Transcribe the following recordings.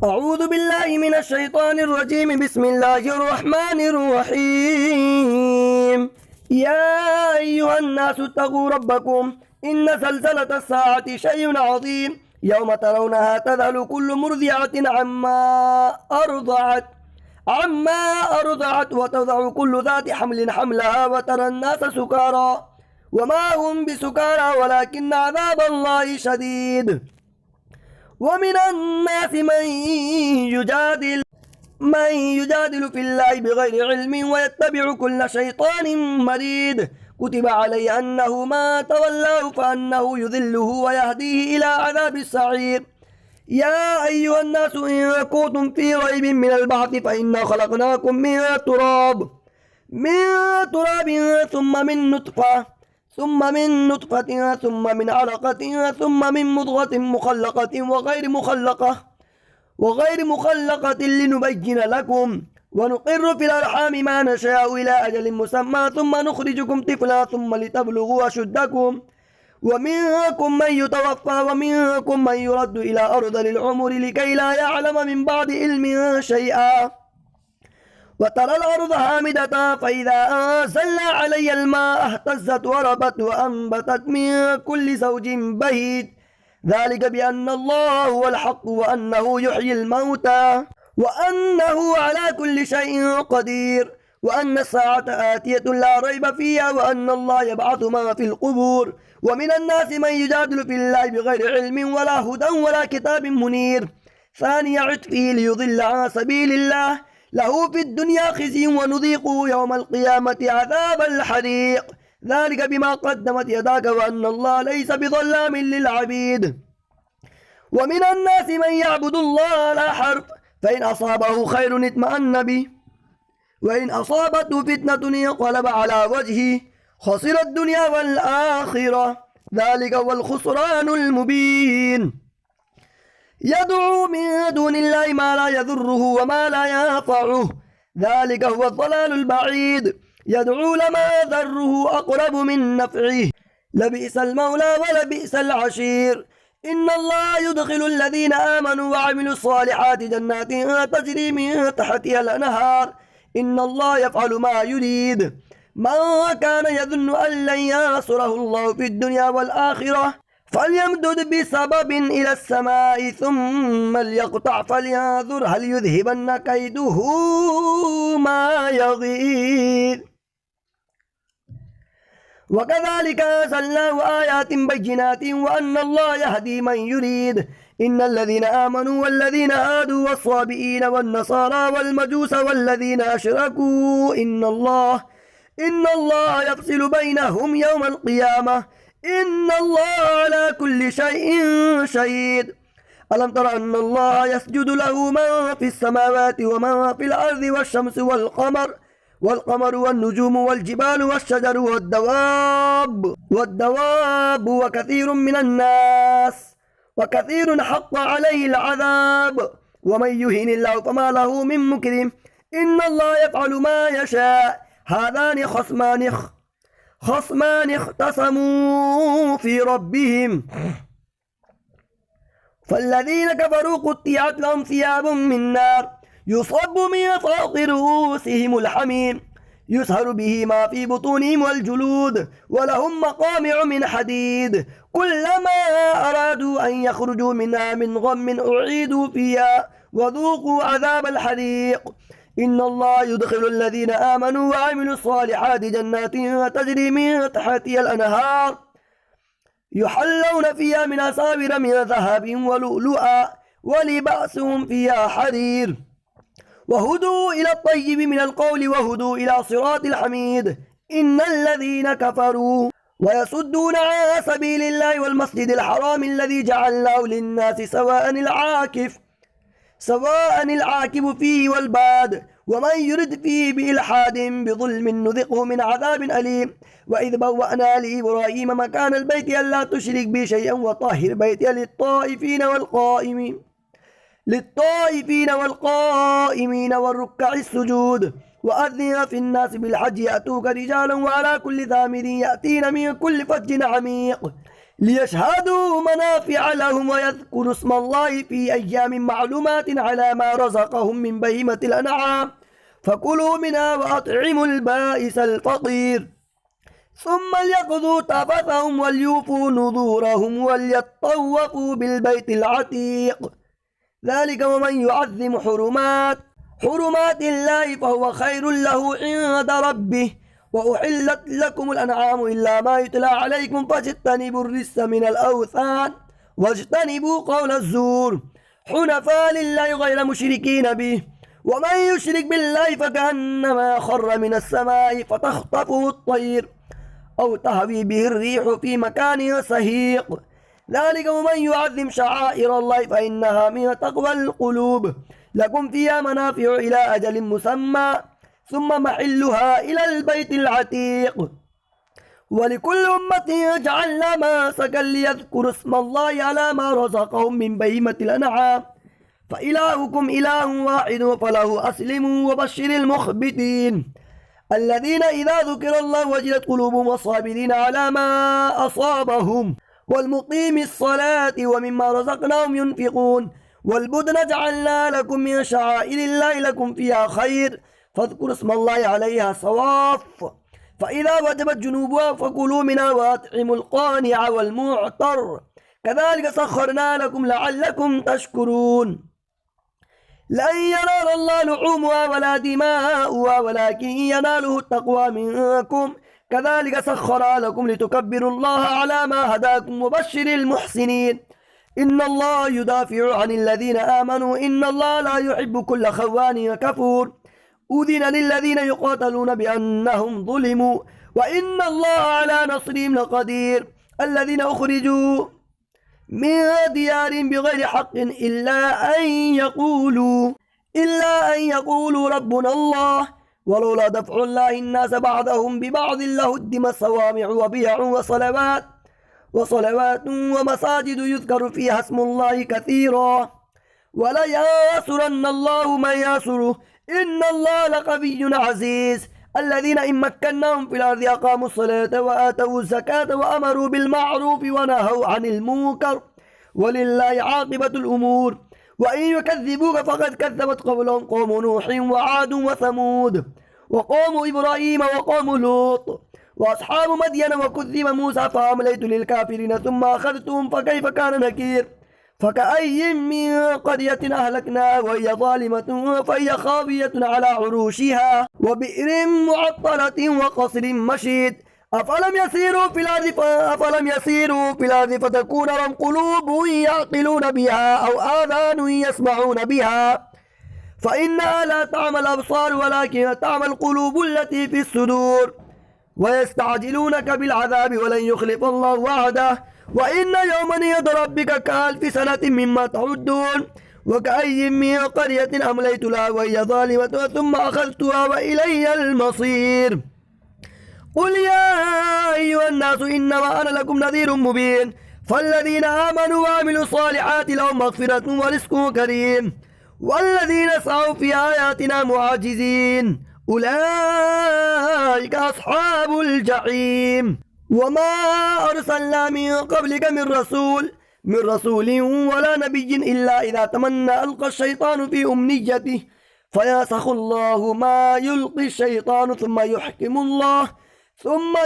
أعوذ بالله من الشيطان الرجيم. بسم الله الرحمن الرحيم. يا أيها الناس اتقوا ربكم إن زلزلة الساعة شيء عظيم يوم ترونها تذهل كل مرضعة عما أرضعت وتضع كل ذات حمل حملها وترى الناس سكارى وما هم بسكارى ولكن عذاب الله شديد. ومن الناس من يجادل في الله بغير علم ويتبع كل شيطان مريد. كتب عليه أنه ما تولاه فأنه يذله ويهديه إلى عذاب السعير. يا أيها الناس إن كنتم في ريب من البعث فإنا خلقناكم من تراب ثم من نطفة ثم من علقة ثم من مضغة مخلقة وغير مخلقة لنبين لكم ونقر في الأرحام ما نشاء إلى أجل مسمى ثم نخرجكم طفلا ثم لتبلغوا أشدكم ومنكم من يتوفى ومنكم من يرد إلى أرض العمر لكي لا يعلم من بعد علم شيئا. وترى الأرض هامدة فإذا أنزلنا عليها الماء اهتزت وربت وأنبتت من كل زوج بهيج. ذلك بأن الله هو الحق وأنه يحيي الموتى وأنه على كل شيء قدير وأن الساعة آتية لا ريب فيها وأن الله يبعث ما في القبور. ومن الناس من يجادل في الله بغير علم ولا هدى ولا كتاب منير. ثاني عطفه ليضل عن سبيل الله له في الدنيا خزي ونذيقه يوم القيامة عذاب الحريق. ذلك بما قدمت يداك وأن الله ليس بظلام للعبيد. ومن الناس من يعبد الله على حرف فإن أصابه خير اطمأن به وإن أصابته فتنة انقلب على وجهه خسر الدنيا والآخرة. ذلك هو الخسران المبين. يدعو من دون الله ما لا يضره وما لا ينفعه ذلك هو الضلال البعيد. يدعو لما ضره أقرب من نفعه لبئس المولى ولبئس العشير. إن الله يدخل الذين آمنوا وعملوا الصالحات جنات تجري من تحتها الأنهار إن الله يفعل ما يريد. من كان يظن أن لن ينصره الله في الدنيا والآخرة فليمدد بسبب إلى السماء ثم ليقطع فلينظر هل يذهبن كيده ما يغيظ. وكذلك أنزلناه آيات بينات وأن الله يهدي من يريد. إن الذين آمنوا والذين هادوا والصابئين والنصارى والمجوس والذين أشركوا إن الله يفصل بينهم يوم القيامة إن الله على كل شيء شهيد. ألم تر أن الله يسجد له من في السماوات ومن في الأرض والشمس والقمر والنجوم والجبال والشجر والدواب وكثير من الناس وكثير حق عليه العذاب. ومن يهن الله فما له من مكرم إن الله يفعل ما يشاء. هذان خصمان اختصموا في ربهم فالذين كفروا قطعت لهم ثياب من نار يصب من فوق رؤوسهم الحميم يسهر به ما في بطونهم والجلود ولهم مقامع من حديد كلما أرادوا أن يخرجوا منها من غم أعيدوا فيها وذوقوا عذاب الحريق. إن الله يدخل الذين آمنوا وعملوا الصالحات جنات تجري من تحتها الأنهار يحلون فيها من أساور من ذهب ولؤلؤا ولباسهم فيها حرير وهدوا إلى الطيب من القول وهدوا إلى صراط الحميد. إن الذين كفروا ويصدون عن سبيل الله والمسجد الحرام الذي جعلناه للناس سواء العاكف فيه والباد ومن يرد فيه بإلحاد بظلم نذقه من عذاب أليم. وإذ بوأنا لإبراهيم مكان البيت ألا تشرك بي شيئا وطهر بيتي للطائفين والقائمين والركع السجود. وأذن في الناس بالحج يأتوك رجالا وعلى كل ضامر يأتين من كل فج عميق ليشهدوا منافع لهم ويذكروا اسم الله في أيام معلومات على ما رزقهم من بهيمة الأنعام فكلوا منها وأطعموا البائس الفقير ثم ليقضوا تفثهم وليوفوا نذورهم وليطوفوا بالبيت العتيق ذلك ومن يعظم حرمات الله فهو خير له عند ربه وأحلت لكم الأنعام إلا ما يتلى عليكم فاجتنبوا الرجس من الأوثان واجتنبوا قول الزور حنفاء لله غير مشركين به ومن يشرك بالله فكأنما خر من السماء فتخطفه الطير أو تهوي به الريح في مكان سهيق ذلك ومن يعظم شعائر الله فإنها من تقوى القلوب لكم فيها منافع إلى أجل مسمى ثم محلها إلى البيت العتيق ولكل أمة جعلنا منسكا ليذكروا اسم الله على ما رزقهم من بهيمة الأنعام فإلهكم إله واحد فله أسلموا وبشر المخبتين الذين إذا ذكر الله وجلت قلوبهم والصابرين على ما أصابهم والمقيم الصلاة ومما رزقناهم ينفقون والبدن جعلنا لكم من شعائر الله لكم فيها خير فاذكروا اسم الله عليها صواف فإذا وجبت جنوبها فكلوا منها وأطعموا القانع والمعتر كذلك سخرنا لكم لعلكم تشكرون لن ينال الله لحومها ولا دماؤها ولكن يناله التقوى منكم كذلك سخرها لكم لتكبروا الله على ما هداكم وبشر المحسنين إن الله يدافع عن الذين آمنوا إن الله لا يحب كل خوان كفور أذن للذين يقاتلون بأنهم ظلموا وإن الله على نصرهم لقدير الذين أخرجوا من ديارهم بغير حق إلا أن يقولوا ربنا الله ولولا دفع الله الناس بعضهم ببعض لهدمت صوامع وبيع وصلوات ومساجد يذكر فيها اسم الله كثيرا ولينصرن الله من ينصره إن الله لقوي عزيز الذين إن مكناهم في الأرض أقاموا الصلاة وآتوا الزكاة وأمروا بالمعروف ونهوا عن المنكر ولله عاقبة الأمور وإن يكذبوك فقد كذبت قبلهم قوم نوح وعاد وثمود وقوم إبراهيم وقوم لوط وأصحاب مدين وكذب موسى فأمليت للكافرين ثم أخذتهم فكيف كان نكير فكأي من قرية أهلكناها وهي ظالمة فهي خاوية على عروشها وبئر معطلة وقصر مشيد أفلم يسيروا في الأرض فتكون لهم قلوب يعقلون بها أو آذان يسمعون بها فإنها لا تعمى الأبصار ولكن تعمى القلوب التي في الصدور ويستعجلونك بالعذاب ولن يخلف الله وعده وإن يوما عند ربك كألف سنة مما تعدون وكأي من قرية أمليت لها وهي ظالمة ثم أخذتها وإلي المصير قل يا أيها الناس إنما أنا لكم نذير مبين فالذين آمنوا وعملوا الصالحات لهم مغفرة ورزق كريم والذين سعوا في آياتنا معاجزين أولئك أصحاب الجحيم وما أرسلنا من قبلك من رسول ولا نبي إلا إذا تمنى ألقى الشيطان في أمنيته فينسخ الله ما يلقي الشيطان ثم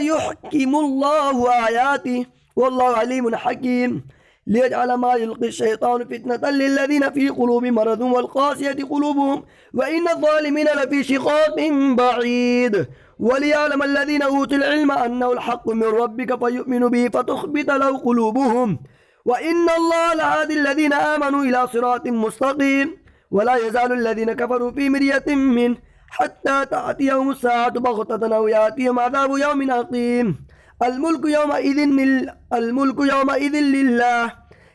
يحكم الله آياته والله عليم حكيم ليجعل ما يلقي الشيطان فتنة للذين في قلوبهم مرض والقاسية قلوبهم وإن الظالمين لفي شقاق بعيد وليعلم الذين أوتوا العلم أنه الحق من ربك فيؤمنوا به فتخبت له قلوبهم وإن الله لهادي الذين آمنوا إلى صراط مستقيم ولا يزال الذين كفروا في مرية منه حتى تأتيهم الساعة بغتة أو يأتيهم عذاب يوم عقيم الملك يومئذ لله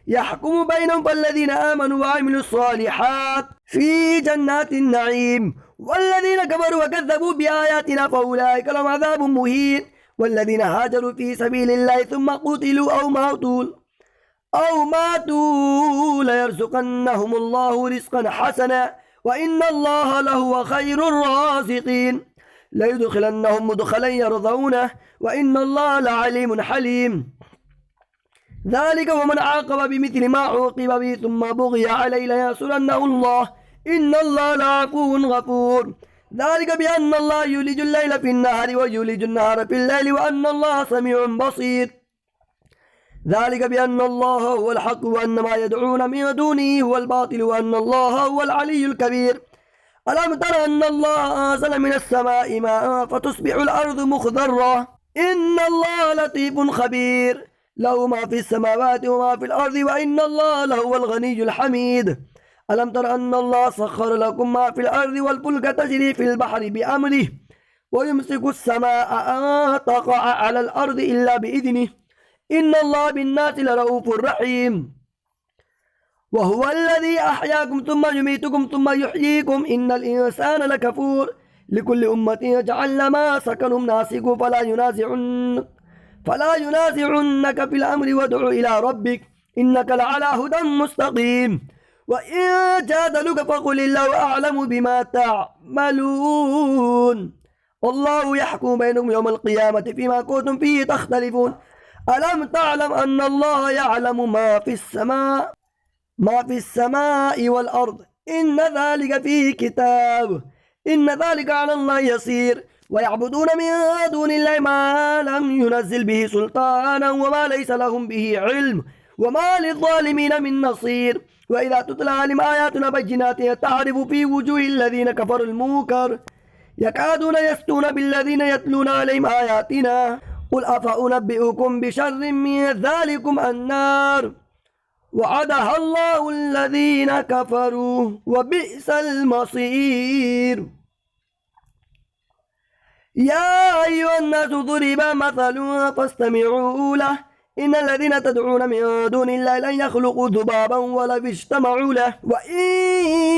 يحكم بينهم فالذين آمنوا وعملوا الصالحات في جنات النعيم والذين كفروا وكذبوا بآياتنا فأولئك لهم عذاب مهين والذين هاجروا في سبيل الله ثم قتلوا أو ماتوا ليرزقنهم الله رزقا حسنا وإن الله لهو خير الرازقين ليدخلنهم مدخلا يرضونه وإن الله لعليم حليم ذلك ومن عاقب بمثل ما عوقب به ثم بغي عليه لينصرنه الله إن الله لعفو غفور ذلك بأن الله يولج الليل في النهار ويولج النهار في الليل وأن الله سميع بصير ذلك بأن الله هو الحق وأن ما يدعون من دونه هو الباطل وأن الله هو العلي الكبير ألم تر أن الله أنزل من السماء ماء فتصبح الأرض مخضرة إن الله لطيف خبير له ما في السماوات وما في الأرض وإن الله لهو الغني الحميد ألم تر أن الله سخر لكم ما في الأرض والفلك تجري في البحر بأمره ويمسك السماء أن تقع على الأرض إلا بإذنه إن الله بالناس لرؤوف رحيم وهو الذي أحياكم ثم يميتكم ثم يحييكم إن الإنسان لكفور لكل أمة جعلنا ما سكنهم ناسكوا فلا ينازعنك في الأمر وادع إلى ربك إنك لعلى هدى مستقيم وإن جادلوك فقل الله أعلم بما تعملون والله يحكم بينكم يوم القيامة فيما كنتم فيه تختلفون ألم تعلم أن الله يعلم ما في السماء والأرض إن ذلك في كتاب إن ذلك على الله يسير ويعبدون من دون الله ما لم ينزل به سلطانا وما ليس لهم به علم وما للظالمين من نصير وإذا تتلى عليهم آياتنا بينات تعرف في وجوه الذين كفروا المنكر يكادون يسطون بالذين يتلون عليهم آياتنا قل أفأنبئكم بشر من ذلكم النار وعدها الله الذين كفروا وبئس المصير يا أيها الناس ضرب مثل فاستمعوا له إن الذين تدعون من دون الله لن يخلقوا ذبابا ولو اجتمعوا له وإن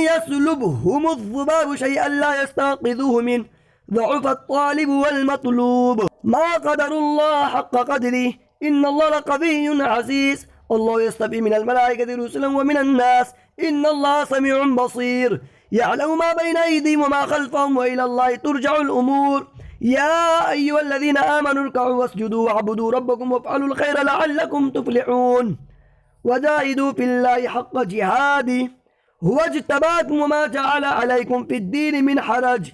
يسلبهم الذباب شيئا لا يستنقذوه منه ضعف الطالب والمطلوب ما قدر الله حق قدره إن الله لقوي عزيز الله يصطفي من الملائكة رسلا ومن الناس إن الله سميع بصير يعلم ما بين أيديهم وما خلفهم وإلى الله ترجع الأمور يا أيها الذين آمنوا اركعوا واسجدوا واعبدوا ربكم وافعلوا الخير لعلكم تفلحون وجاهدوا في الله حق جهاده هو اجتباكم وما جعل عليكم في الدين من حرج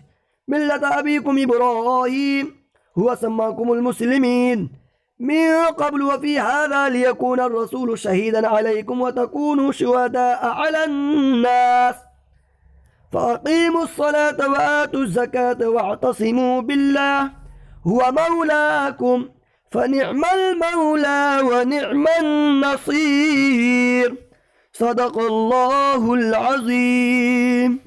ملة أبيكم إبراهيم هو سماكم المسلمين من قبل وفي هذا ليكون الرسول شهيدا عليكم وتكونوا شهداء على الناس فأقيموا الصلاة وآتوا الزكاة واعتصموا بالله هو مولاكم فنعم المولى ونعم النصير صدق الله العظيم.